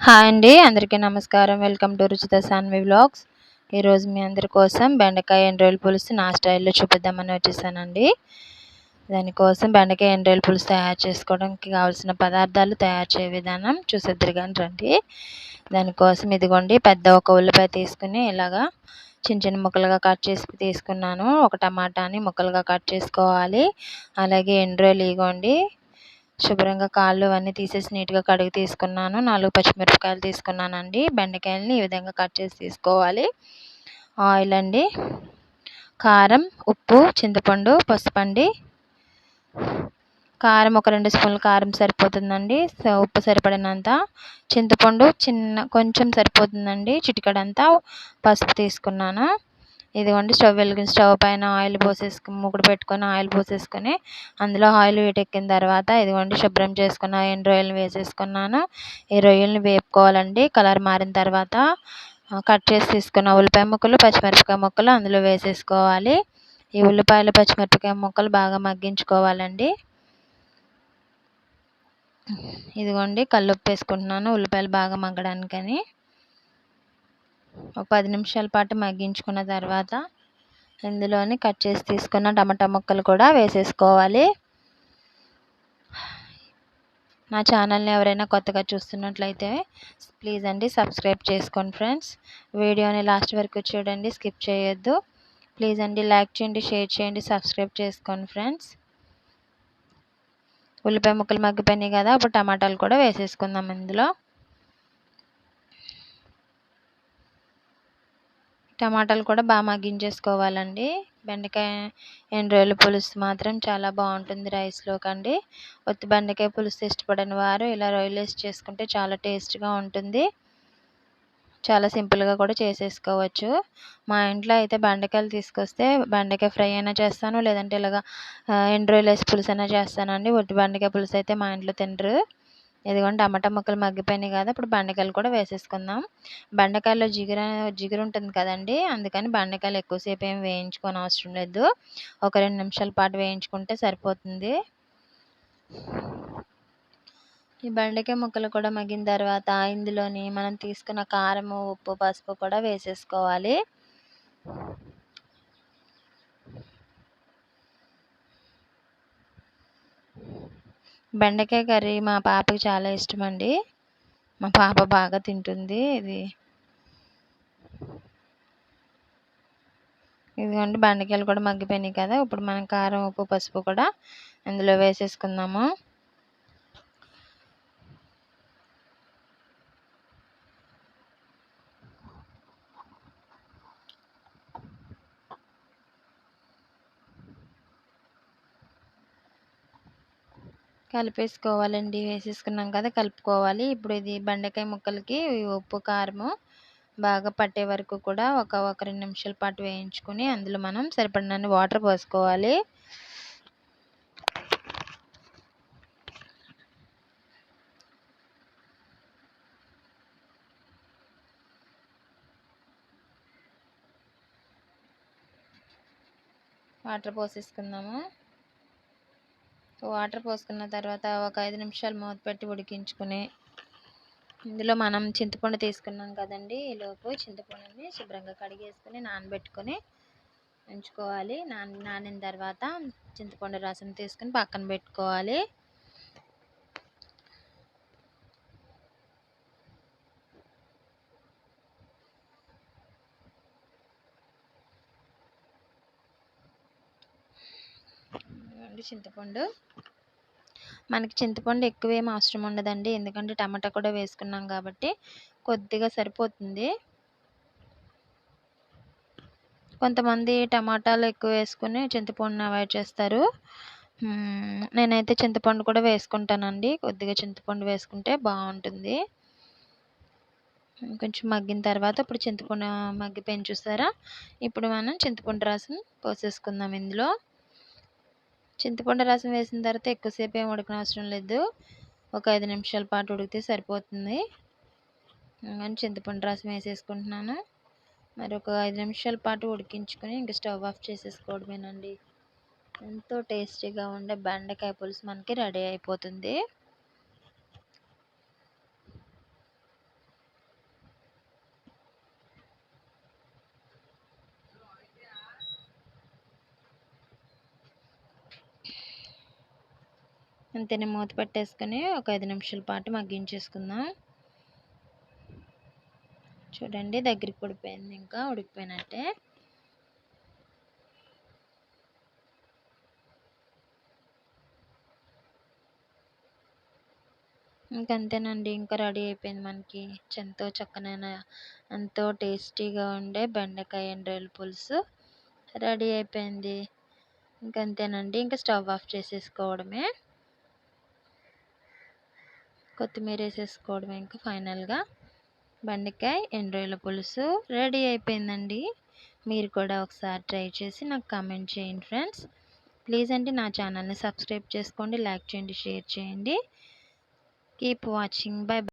Hi అండి, అందరికీ నమస్కారం. Welcome to Ruchita Sanvi vlogs. ఈరోజు మీ అందరి కోసం బెండకాయ ఎండ్రోయల పులుసు నా స్టైల్లో చూపిద్దామని వచ్చేసానండి. దానికోసం బెండకాయ ఎండ్రోయల పులుసు తయారు చేసుకోవడానికి కావాల్సిన పదార్థాలు, తయారు చేయ విధానం చూసేద్దరు కానీ రండి. దానికోసం ఇదిగోండి, పెద్ద ఒక ఉల్లిపాయ తీసుకుని ఇలాగా చిన్న చిన్న ముక్కలుగా కట్ చేసి తీసుకున్నాను. ఒక టమాటాని ముక్కలుగా కట్ చేసుకోవాలి. అలాగే ఎండ్రోయలు ఇగోండి, శుభ్రంగా కాళ్ళు అన్నీ తీసేసి నీట్గా కడిగి తీసుకున్నాను. 4 పచ్చిమిరపకాయలు తీసుకున్నానండి. బెండకాయలని ఈ విధంగా కట్ చేసి తీసుకోవాలి. ఆయిల్ అండి, కారం, ఉప్పు, చింతపండు, పసుపండి. కారం ఒక 2 స్పూన్ల కారం సరిపోతుందండి. ఉప్పు సరిపడినంత, చింతపండు కొంచెం సరిపోతుందండి. చిటికెడంతా పసుపు తీసుకున్నాను. ఇదిగోండి, స్టవ్ పైన ఆయిల్ మూకుడు పెట్టుకొని ఆయిల్ పోసేసుకొని అందులో ఆయిల్ వీటెక్కిన తర్వాత ఇదిగోండి, శుభ్రం చేసుకున్న ఎండు రొయ్యలను వేసేసుకున్నాను. ఈ రొయ్యల్ని వేపుకోవాలండి. కలర్ మారిన తర్వాత కట్ చేసి తీసుకున్న ఉల్లిపాయ ముక్కలు, పచ్చిమిరపకాయ ముక్కలు అందులో వేసేసుకోవాలి. ఈ ఉల్లిపాయలు, పచ్చిమిరపకాయ ముక్కలు బాగా మగ్గించుకోవాలండి. ఇదిగోండి, కల్లుప్పు వేసుకుంటున్నాను ఉల్లిపాయలు బాగా మగ్గడానికని. ఒక 10 నిమిషాల పాటు మగ్గించుకున్న తర్వాత ఇందులోని కట్ చేసి తీసుకున్న టమాటా ముక్కలు కూడా వేసేసుకోవాలి. నా ఛానల్ని ఎవరైనా కొత్తగా చూస్తున్నట్లయితే ప్లీజ్ అండి సబ్స్క్రైబ్ చేసుకోండి ఫ్రెండ్స్. వీడియోని లాస్ట్ వరకు చూడండి, స్కిప్ చేయొద్దు. ప్లీజ్ అండి లైక్ చేయండి, షేర్ చేయండి, సబ్స్క్రైబ్ చేసుకోండి ఫ్రెండ్స్. ఉల్లిపాయ ముక్కలు మగ్గిపోయినాయి కదా, ఇప్పుడు టమాటాలు కూడా వేసేసుకుందాం. ఇందులో టమాటాలు కూడా బాగా మగ్గించేసుకోవాలండి. బెండకాయ ఎండ్రోయల పులుసు మాత్రం చాలా బాగుంటుంది రైస్లో కండి. ఒత్తి బెండకాయ పులుసు ఇష్టపడని వారు ఇలా రొయ్యలు వేసి చేసుకుంటే చాలా టేస్ట్గా ఉంటుంది. చాలా సింపుల్గా కూడా చేసేసుకోవచ్చు. మా ఇంట్లో అయితే బెండకాయలు తీసుకొస్తే బెండకాయ ఫ్రై అయినా చేస్తాను, లేదంటే ఇలాగా ఎండ్రోయలు వేసి పులుసు అయినా చేస్తానండి. ఒట్టి బెండకాయ పులుసు అయితే మా ఇంట్లో తినరు. ఇదిగోండి, టమాటా ముక్కలు మగ్గిపోయినాయి కదా, ఇప్పుడు బెండకాయలు కూడా వేసేసుకుందాం. బెండకాయలో జిగురు ఉంటుంది కదండి, అందుకని బెండకాయలు ఎక్కువసేపు ఏం వేయించుకోని అవసరం లేదు. ఒక 2 నిమిషాల పాటు వేయించుకుంటే సరిపోతుంది. ఈ బెండకాయ ముక్కలు కూడా మగ్గిన తర్వాత ఇందులోని మనం తీసుకున్న కారము, ఉప్పు, పసుపు కూడా వేసేసుకోవాలి. బెండకాయ కర్రీ మా పాపకి చాలా ఇష్టం అండి. మా పాప బాగా తింటుంది. ఇదిగోండి, బెండకాయలు కూడా మగ్గిపోయినాయి కదా, ఇప్పుడు మనం కారం, ఉప్పు, పసుపు కూడా ఇందులో వేసేసుకుందాము. కలిపేసుకోవాలండి. వేసేసుకున్నాం కదా, కలుపుకోవాలి. ఇప్పుడు ఇది బెండకాయ ముక్కలకి ఉప్పు, కారము బాగా పట్టే వరకు కూడా ఒక 2 నిమిషాల పాటు వేయించుకొని అందులో మనం సరిపడినన్ని వాటర్ పోసుకోవాలి. వాటర్ పోసేసుకుందాము. వాటర్ పోసుకున్న తర్వాత ఒక 5 నిమిషాలు మూత పెట్టి ఉడికించుకుని ఇందులో మనం చింతపండు తీసుకున్నాం కదండి, ఈలోపు చింతపండుని శుభ్రంగా కడిగేసుకుని నానబెట్టుకొని ఉంచుకోవాలి. నానిన తర్వాత చింతపండు రసం తీసుకుని పక్కన పెట్టుకోవాలి. చింతపండు మనకి చింతపండు ఎక్కువేం అవసరం ఉండదండి, ఎందుకంటే టమాటా కూడా వేసుకున్నాం కాబట్టి కొద్దిగా సరిపోతుంది. కొంతమంది టమాటాలు ఎక్కువ వేసుకుని చింతపండుని అవాయిడ్ చేస్తారు. నేనైతే చింతపండు కూడా వేసుకుంటానండి. కొద్దిగా చింతపండు వేసుకుంటే బాగుంటుంది. కొంచెం మగ్గిన తర్వాత ఇప్పుడు చింతపండు మగ్గిపోయింది చూసారా, ఇప్పుడు మనం చింతపండు రసం పోసేసుకుందాం. ఇందులో చింతపండు రసం వేసిన తర్వాత ఎక్కువసేపు ఏం ఉడకనవసరం లేదు, ఒక 5 నిమిషాల పాటు ఉడికితే సరిపోతుంది. చింతపండు రసం వేసేసుకుంటున్నాను. మరి ఒక 5 నిమిషాల పాటు ఉడికించుకొని ఇంక స్టవ్ ఆఫ్ చేసేసుకోవడమేనండి. ఎంతో టేస్టీగా ఉండే బెండకాయ పులుసు మనకి రెడీ అయిపోతుంది. అంతేనే మూత పెట్టేసుకొని ఒక 5 నిమిషాల పాటు మగ్గించేసుకుందాం. చూడండి దగ్గరికి ఉడిపోయింది, ఇంకా ఉడికిపోయినట్టే. ఇంకంతేనండి, ఇంకా రెడీ అయిపోయింది మనకి ఎంతో చక్కనైన ఎంతో టేస్టీగా ఉండే బెండకాయ అండ్ రొయ్యల పులుసు రెడీ అయిపోయింది. ఇంకంతేనండి, ఇంకా స్టవ్ ఆఫ్ చేసేసుకోవడమే. కొత్తిమీర వేసేసుకోవడమే. ఇంకా ఫైనల్గా బెండకాయ ఎండు రొయ్యల పులుసు రెడీ అయిపోయిందండి. మీరు కూడా ఒకసారి ట్రై చేసి నాకు కామెంట్ చేయండి ఫ్రెండ్స్. ప్లీజ్ అండి నా ఛానల్ని సబ్స్క్రైబ్ చేసుకోండి, లైక్ చేయండి, షేర్ చేయండి. Keep watching. బై.